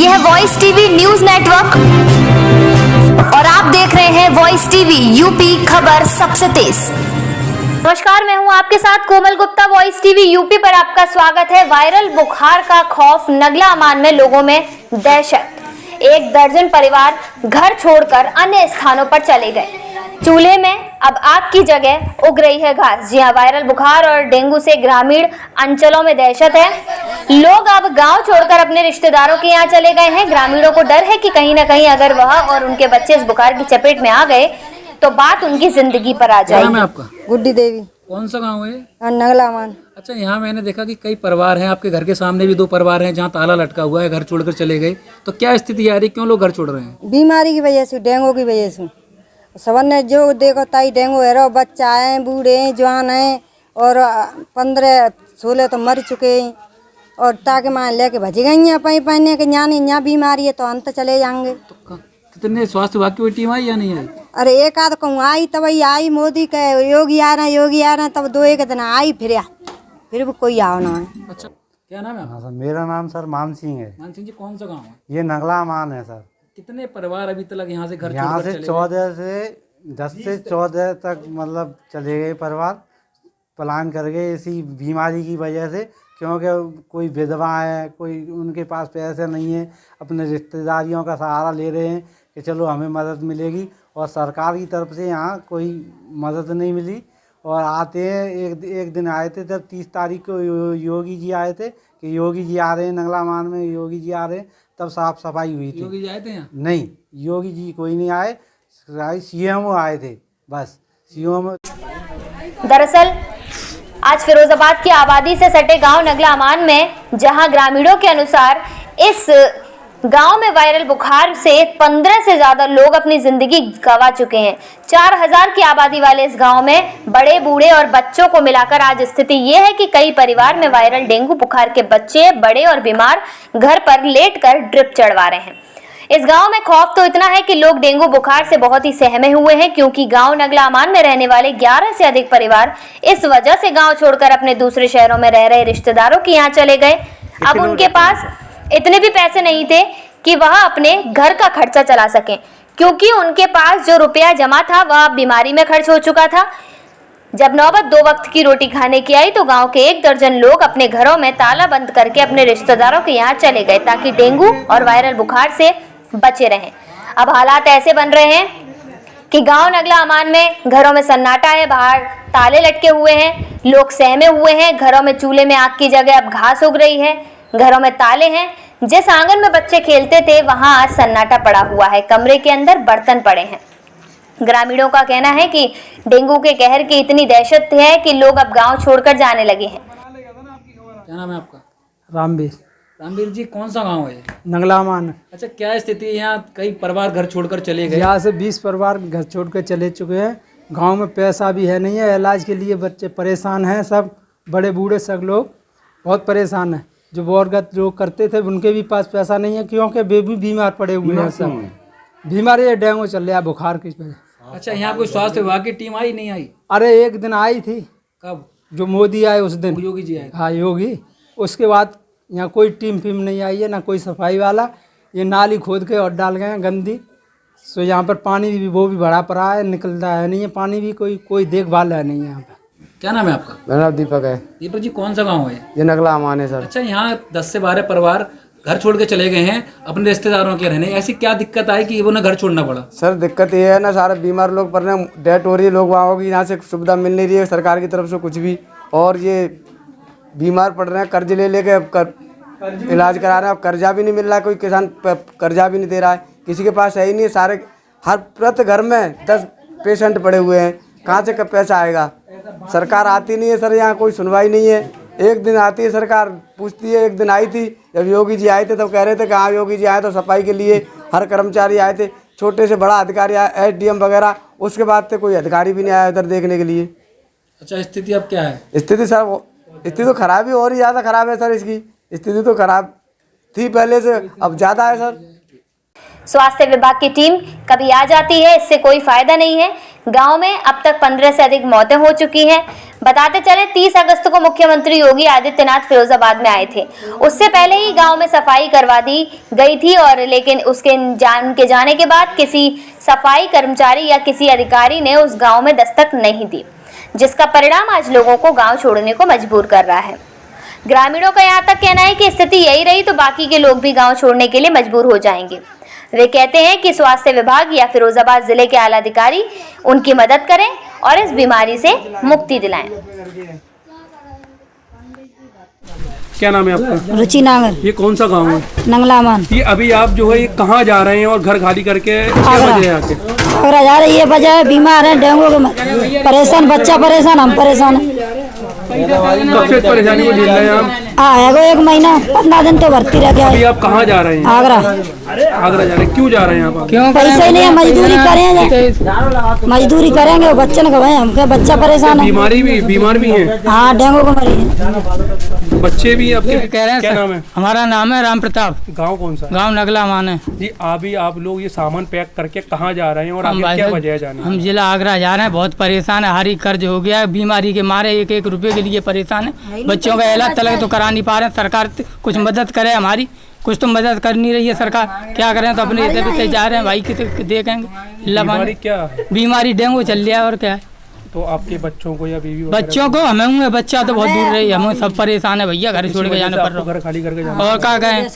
है voice TV news network और आप देख रहे हैं वॉइस टीवी यूपी, खबर सबसे तेज। नमस्कार, मैं हूं आपके साथ कोमल गुप्ता। वॉइस टीवी यूपी पर आपका स्वागत है। वायरल बुखार का खौफ, नगला अमान में लोगों में दहशत। 1 दर्जन परिवार घर छोड़कर अन्य स्थानों पर चले गए। चूल्हे में अब आग की जगह उग रही है घास। जी हां, वायरल बुखार और डेंगू से ग्रामीण अंचलों में दहशत है। लोग अब गांव छोड़कर अपने रिश्तेदारों के यहाँ चले गए हैं। ग्रामीणों को डर है कि कहीं ना कहीं अगर वह और उनके बच्चे इस बुखार की चपेट में आ गए तो बात उनकी जिंदगी पर आ जाएगी। क्या नाम है आपका? गुड्डी देवी। कौन सा गांव है? नगला मान। अच्छा, यहाँ मैंने देखा कि कई परिवार हैं, आपके घर के सामने भी 2 परिवार हैं जहाँ ताला लटका हुआ है, घर छोड़कर चले गए। तो क्या स्थिति आ रही, क्यों लोग घर छोड़ रहे हैं? बीमारी की वजह से, डेंगू की वजह से। सबन ने जो देखो ताई डेंगू है, रो बच्चा है, बूढ़े हैं, जवान हैं, और 15-16 तो मर चुके हैं। और ताकि माँ लेके भज गई हैं पाई पहने के यहाँ बीमारी है तो अंत चले जाएंगे। तो कितने स्वास्थ्य विभाग की कोई टीम आई या नहीं आई? अरे एक आध कहूँ आई, तब आई मोदी के योगी आ रहे हैं, तब 2-1 दिन आई, फिर भी कोई आओ ना है। अच्छा, क्या नाम है आपका? सर, मेरा नाम सर मान सिंह है। मान सिंह जी, कौन सा गाँव है? ये नगला मान है सर। कितने परिवार अभी तक यहाँ से घर यहाँ छोड़कर से चले 14 से 10 से 14 तक मतलब चले गए परिवार, प्लान कर गए इसी बीमारी की वजह से। क्योंकि कोई विधवा है, कोई उनके पास पैसे नहीं है, अपने रिश्तेदारियों का सहारा ले रहे हैं कि चलो हमें मदद मिलेगी, और सरकार की तरफ से यहाँ कोई मदद नहीं मिली। और आते हैं, एक दिन आए थे जब 30 तारीख को योगी जी आए थे कि योगी जी आ रहे हैं, नगला मान में योगी जी आ रहे हैं, तब साफ सफाई हुई थी। योगी जी आए थे यहाँ? नहीं, योगी जी कोई नहीं आए, सीएमओ आए थे बस। सीएमओ दरअसल आज फिरोजाबाद की आबादी से सटे गांव नगला अमान में, जहां ग्रामीणों के अनुसार इस गांव में वायरल बुखार से 15 से ज्यादा लोग अपनी जिंदगी गंवा चुके हैं। 4000 की आबादी वाले इस गांव में बड़े, बूढ़े और बच्चों को मिलाकर आज स्थिति ये है कि कई परिवार में वायरल डेंगू बुखार के बच्चे, बड़े और बीमार घर पर लेटकर ड्रिप चढ़वा रहे हैं। इस गांव में खौफ तो इतना है कि लोग डेंगू बुखार से बहुत ही सहमे हुए हैं, क्योंकि गांव नगला अमान में रहने वाले 11 से अधिक परिवार इस वजह से गांव छोड़कर अपने दूसरे शहरों में रह रहे रिश्तेदारों के यहाँ चले गए। अब उनके पास इतने भी पैसे नहीं थे कि वह अपने घर का खर्चा चला सकें, क्योंकि उनके पास जो रुपया जमा था वह बीमारी में खर्च हो चुका था। जब नौबत 2 वक्त की रोटी खाने की आई तो गांव के 1 दर्जन लोग अपने घरों में ताला बंद करके अपने रिश्तेदारों के यहाँ चले गए, ताकि डेंगू और वायरल बुखार से बचे रहें। अब हालात ऐसे बन रहे हैं कि गांव नगला अमान में घरों में सन्नाटा है, बाहर ताले लटके हुए हैं, लोग सहमे हुए हैं। घरों में चूल्हे में आग की जगह अब घास उग रही है, घरों में ताले हैं। जिस आंगन में बच्चे खेलते थे वहां आज सन्नाटा पड़ा हुआ है, कमरे के अंदर बर्तन पड़े हैं। ग्रामीणों का कहना है कि डेंगू के कहर की इतनी दहशत है कि लोग अब गांव छोड़कर जाने लगे हैं। क्या नाम है आपका? रामवीर। रामवीर जी, कौन सा गाँव है? नगला मान। अच्छा, क्या स्थिति है यहाँ? कई परिवार घर छोड़कर चले गए। यहाँ से 20 परिवार घर छोड़कर चले चुके हैं। गांव में पैसा भी है नहीं है, इलाज के लिए बच्चे परेशान हैं, सब बड़े बूढ़े सब लोग बहुत परेशान हैं। जो वर्गत लोग करते थे उनके भी पास पैसा नहीं है, क्योंकि वे भी बीमार पड़े हुए हैं। सब बीमारी है, डेंगू चल रहा है बुखार की वजह। अच्छा, यहाँ कोई स्वास्थ्य विभाग की टीम आई नहीं आई? अरे एक दिन आई थी। कब? जो मोदी आए उस दिन। योगी जी आए? हाँ, योगी। उसके बाद यहाँ कोई टीम फिम नहीं आई है, ना कोई सफाई वाला। ये नाली खोद के और डाल गए हैं गंदी, सो यहाँ पर पानी भी वो भी भरा पड़ा है, निकलता है नहीं है पानी भी, कोई देखभाल है नहीं है यहाँ पर। क्या नाम है आपका? मेरा नाम दीपक है। दीपक जी, कौन सा गाँव है? ये नगला अमान है सर। अच्छा, यहाँ 10 से 12 परिवार घर छोड़ के चले गए हैं अपने रिश्तेदारों के रहने। ऐसी क्या दिक्कत आई कि उन्हें घर छोड़ना पड़ा? सर दिक्कत ये है ना, सारे बीमार लोग पर डेथ हो रही है, लोग वहाँ की यहाँ से सुविधा मिल नहीं रही है सरकार की तरफ से कुछ भी, और ये बीमार पड़ रहे हैं, कर्ज ले लेके इलाज करा रहे हैं। अब कर्जा भी नहीं मिल रहा है, कोई किसान कर्जा भी नहीं दे रहा है, किसी के पास है ही नहीं। सारे हर प्रति घर में 10 पेशेंट पड़े हुए हैं, कहाँ से कब पैसा आएगा? सरकार आती नहीं है सर, यहाँ कोई सुनवाई नहीं है। एक दिन आती है सरकार, पूछती है। एक दिन आई थी जब योगी जी आए थे, तब कह रहे थे कि हाँ योगी जी आए तो सफाई के लिए हर कर्मचारी आए थे, छोटे से बड़ा अधिकारी आया, SDM वगैरह। उसके बाद से कोई अधिकारी भी नहीं आया उधर देखने के लिए। अच्छा, स्थिति अब क्या है? स्थिति सर, स्थिति तो खराब ही और ही ज़्यादा खराब है सर। इसकी स्थिति तो खराब थी पहले से, अब ज़्यादा है सर। स्वास्थ्य विभाग की टीम कभी आ जाती है, इससे कोई फायदा नहीं है। गांव में अब तक 15 से अधिक मौतें हो चुकी हैं। बताते चले 30 अगस्त को मुख्यमंत्री योगी आदित्यनाथ फिरोजाबाद में आए थे। उससे पहले ही गांव में सफाई करवा दी गई थी और लेकिन उसके जाने के बाद किसी सफाई कर्मचारी या किसी अधिकारी ने उस गांव में दस्तक नहीं दी, जिसका परिणाम आज लोगों को गांव छोड़ने को मजबूर कर रहा है। ग्रामीणों का यहाँ तक कहना है कि स्थिति यही रही तो बाकी के लोग भी गांव छोड़ने के लिए मजबूर हो जाएंगे। वे कहते हैं कि स्वास्थ्य विभाग या फिरोजाबाद जिले के आला अधिकारी उनकी मदद करें और इस बीमारी से मुक्ति दिलाएं। क्या नाम है आपका? रुचि नागर। ये कौन सा गांव है? नंगलामान। ये अभी आप जो है ये कहाँ जा रहे हैं और घर खाली करके क्या वजह है आके? आगरा जा रही है, वजह है बीमार है, डेंगू के परेशान, बच्चा परेशान, हम परेशान है। कब से परेशानी को झेल रहे हैं आप? है 1 महीना 15 दिन तो भर्ती रह गया। अभी आप कहाँ जा रहे हैं? आगरा। आगरा जा रहे हैं, क्यों जा रहे हैं आप? क्यों? पैसे ही नहीं है, मजदूरी करेंगे, मजदूरी करेंगे, बच्चे ने कहा हमके बच्चा परेशान है। बीमार भी हैं? हाँ, डेंगू को मरी है। बच्चे भी आपके कह रहे हैं। क्या नाम है? हमारा नाम है राम प्रताप। गाँव कौन सा? गाँव नगलामान है जी। अभी आप लोग ये सामान पैक करके कहाँ जा रहे हैं और आगे क्या वजह है जाने? हम जिला आगरा जा रहे हैं, बहुत परेशान है, हारी कर्ज हो गया है, बीमारी के मारे 1-1 रुपए के लिए परेशान है। बच्चों का इलाज तलक तो करा नहीं पा रहे हैं। सरकार कुछ मदद करे हमारी, कुछ तो मदद कर नहीं रही है सरकार। क्या करें, तो अपने इधर जा रहे हैं भाई, कितने देखेंगे। बीमारी क्या? बीमारी डेंगू चल रहा है और क्या है। तो आपके बच्चों को या बीवी बच्चों को हमें हुए, बच्चा तो बहुत दूर रही, हमें सब परेशान है भैया, घर छोड़ के जाने पड़ रहा है, घर खाली करके जाना। और क्या कहें,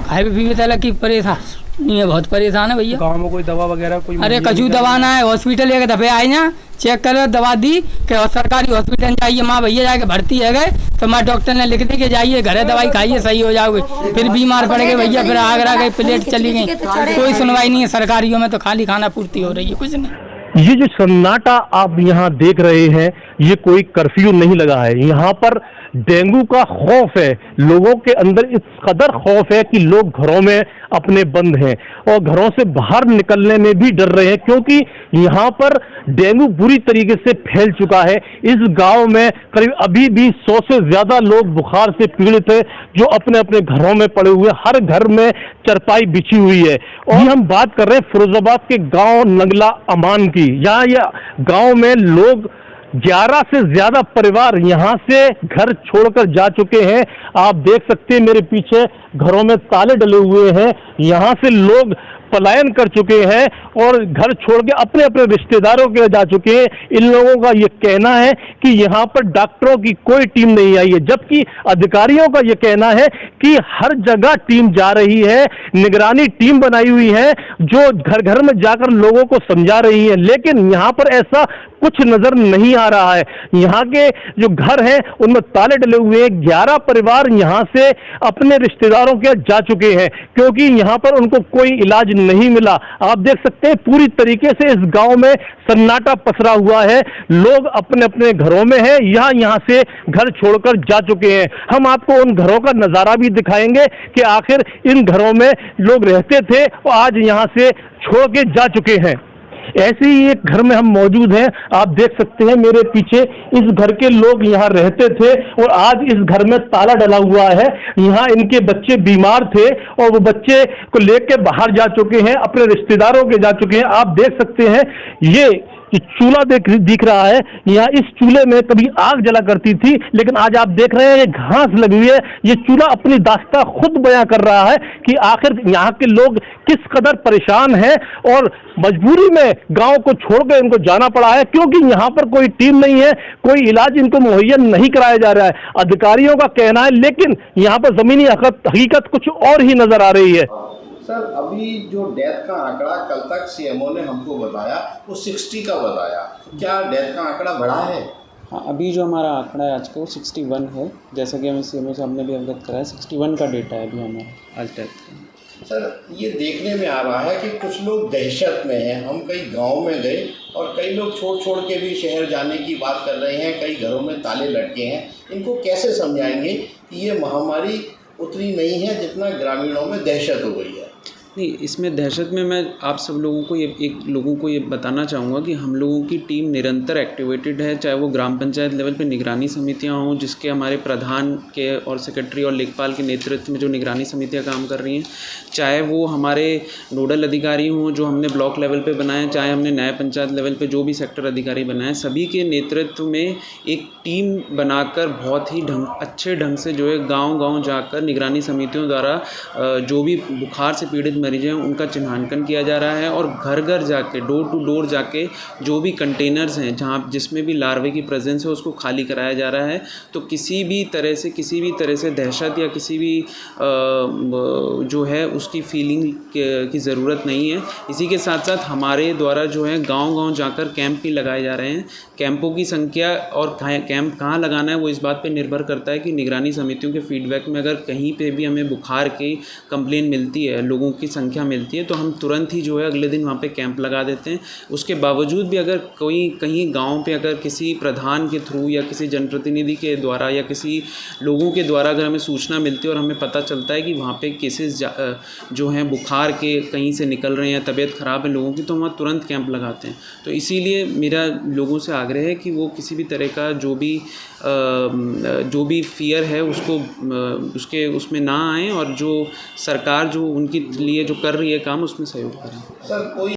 खाए भी तलक की परेशान नहीं है, बहुत परेशान है भैया। गाँव में कोई दवा वगैरह कोई? अरे कछु दवा ना है, हॉस्पिटल एक दफे आए ना, चेक करो, दवा दी कि सरकारी हॉस्पिटल जाइए, माँ भैया जाके भर्ती है गए तो माँ डॉक्टर ने लिख दी कि जाइए घर दवाई खाइए सही हो जाओगे। फिर बीमार पड़ गए भैया, फिर आगरा गए, प्लेट चली गई, कोई सुनवाई नहीं है सरकारियों में, तो खाली खाना पूर्ति हो रही है, कुछ नहीं। ये जो सन्नाटा आप यहाँ देख रहे हैं, ये कोई कर्फ्यू नहीं लगा है। यहाँ पर डेंगू का खौफ है, लोगों के अंदर इस कदर खौफ है कि लोग घरों में अपने बंद हैं और घरों से बाहर निकलने में भी डर रहे हैं, क्योंकि यहाँ पर डेंगू बुरी तरीके से फैल चुका है। इस गांव में करीब अभी भी 100 से ज्यादा लोग बुखार से पीड़ित है, जो अपने अपने घरों में पड़े हुए, हर घर में चरपाई बिछी हुई है। और हम बात कर रहे हैं फिरोजाबाद के गांव नंगला अमान की। यहाँ गांव में लोग 11 से ज्यादा परिवार यहाँ से घर छोड़कर जा चुके हैं। आप देख सकते हैं मेरे पीछे घरों में ताले डले हुए हैं। यहाँ से लोग पलायन कर चुके हैं और घर छोड़ के अपने अपने रिश्तेदारों के जा चुके हैं। इन लोगों का ये कहना है कि यहाँ पर डॉक्टरों की कोई टीम नहीं आई है, जबकि अधिकारियों का ये कहना है कि हर जगह टीम जा रही है, निगरानी टीम बनाई हुई है जो घर घर में जाकर लोगों को समझा रही है। लेकिन यहाँ पर ऐसा कुछ नजर नहीं आ रहा है। यहाँ के जो घर हैं उनमें ताले डले हुए हैं। 11 परिवार यहाँ से अपने रिश्तेदारों के जा चुके हैं, क्योंकि यहाँ पर उनको कोई इलाज नहीं मिला। आप देख सकते हैं पूरी तरीके से इस गांव में सन्नाटा पसरा हुआ है। लोग अपने अपने घरों में हैं, यहाँ से घर छोड़कर जा चुके हैं। हम आपको उन घरों का नजारा भी दिखाएंगे कि आखिर इन घरों में लोग रहते थे और आज यहाँ से छोड़ के जा चुके हैं। ऐसे ही एक घर में हम मौजूद हैं। आप देख सकते हैं मेरे पीछे, इस घर के लोग यहाँ रहते थे और आज इस घर में ताला डला हुआ है। यहाँ इनके बच्चे बीमार थे और वो बच्चे को लेके बाहर जा चुके हैं, अपने रिश्तेदारों के जा चुके हैं। आप देख सकते हैं ये चूल्हा दिख रहा है। यहाँ इस चूल्हे में कभी आग जला करती थी, लेकिन आज आप देख रहे हैं ये घास लगी हुई है। ये चूल्हा अपनी दास्तां खुद बयां कर रहा है कि आखिर यहाँ के लोग किस कदर परेशान हैं और मजबूरी में गांव को छोड़कर इनको जाना पड़ा है, क्योंकि यहाँ पर कोई टीम नहीं है, कोई इलाज इनको मुहैया नहीं कराया जा रहा है। अधिकारियों का कहना है, लेकिन यहाँ पर जमीनी हकीकत कुछ और ही नजर आ रही है। सर, अभी जो डेथ का आंकड़ा कल तक सीएमओ ने हमको बताया वो 60 का बताया, क्या डेथ का आंकड़ा बढ़ा है? हाँ, अभी जो हमारा आंकड़ा है आज का वो 61 है, जैसा कि हमें सीएमओ साहब ने भी अवगत कराया। 61 का डेटा है अभी हमारा आज डेथ का। सर, ये देखने में आ रहा है कि कुछ लोग दहशत में हैं। हम कई गांव में गए और कई लोग छोड़ के भी शहर जाने की बात कर रहे हैं, कई घरों में ताले लटके हैं। इनको कैसे समझाएंगे कि ये महामारी उतनी नहीं है जितना ग्रामीणों में दहशत हो गई है? नहीं, इसमें दहशत में मैं आप सब लोगों को ये बताना चाहूँगा कि हम लोगों की टीम निरंतर एक्टिवेटेड है, चाहे वो ग्राम पंचायत लेवल पे निगरानी समितियाँ हों, जिसके हमारे प्रधान के और सेक्रेटरी और लेखपाल के नेतृत्व में जो निगरानी समितियाँ काम कर रही हैं, चाहे वो हमारे नोडल अधिकारी हों जो हमने ब्लॉक लेवल पे बनाए हैं, चाहे हमने न्याय पंचायत लेवल पे जो भी सेक्टर अधिकारी बनाए, सभी के नेतृत्व में एक टीम बनाकर बहुत ही अच्छे ढंग से जो है गाँव जाकर निगरानी समितियों द्वारा जो भी बुखार से पीड़ित मरीज हैं उनका चिन्हांकन किया जा रहा है, और घर घर जाके डोर टू डोर जाके जो भी कंटेनर्स हैं जहाँ जिसमें भी लार्वे की प्रेजेंस है उसको खाली कराया जा रहा है। तो किसी भी तरह से दहशत या किसी भी जो है उसकी फीलिंग की ज़रूरत नहीं है। इसी के साथ साथ हमारे द्वारा जो है गांव जाकर कैंप भी लगाए जा रहे हैं। कैंपों की संख्या और कैंप कहाँ लगाना है वो इस बात पर निर्भर करता है कि निगरानी समितियों के फीडबैक में अगर कहीं पर भी हमें बुखार की कंप्लेन मिलती है, लोगों की संख्या मिलती है, तो हम तुरंत ही जो है अगले दिन वहाँ पे कैंप लगा देते हैं। उसके बावजूद भी अगर कोई कहीं गांव पे अगर किसी प्रधान के थ्रू या किसी जनप्रतिनिधि के द्वारा या किसी लोगों के द्वारा अगर हमें सूचना मिलती है और हमें पता चलता है कि वहाँ पे केसेस जो हैं बुखार के कहीं से निकल रहे हैं, तबीयत ख़राब है लोगों की, तो हम तुरंत कैंप लगाते हैं। तो इसीलिए मेरा लोगों से आग्रह है कि वो किसी भी तरह का जो भी फियर है उसमें ना आएँ, और जो सरकार जो उनके लिए जो कर रही है काम उसमें सहयोग करें। सर कोई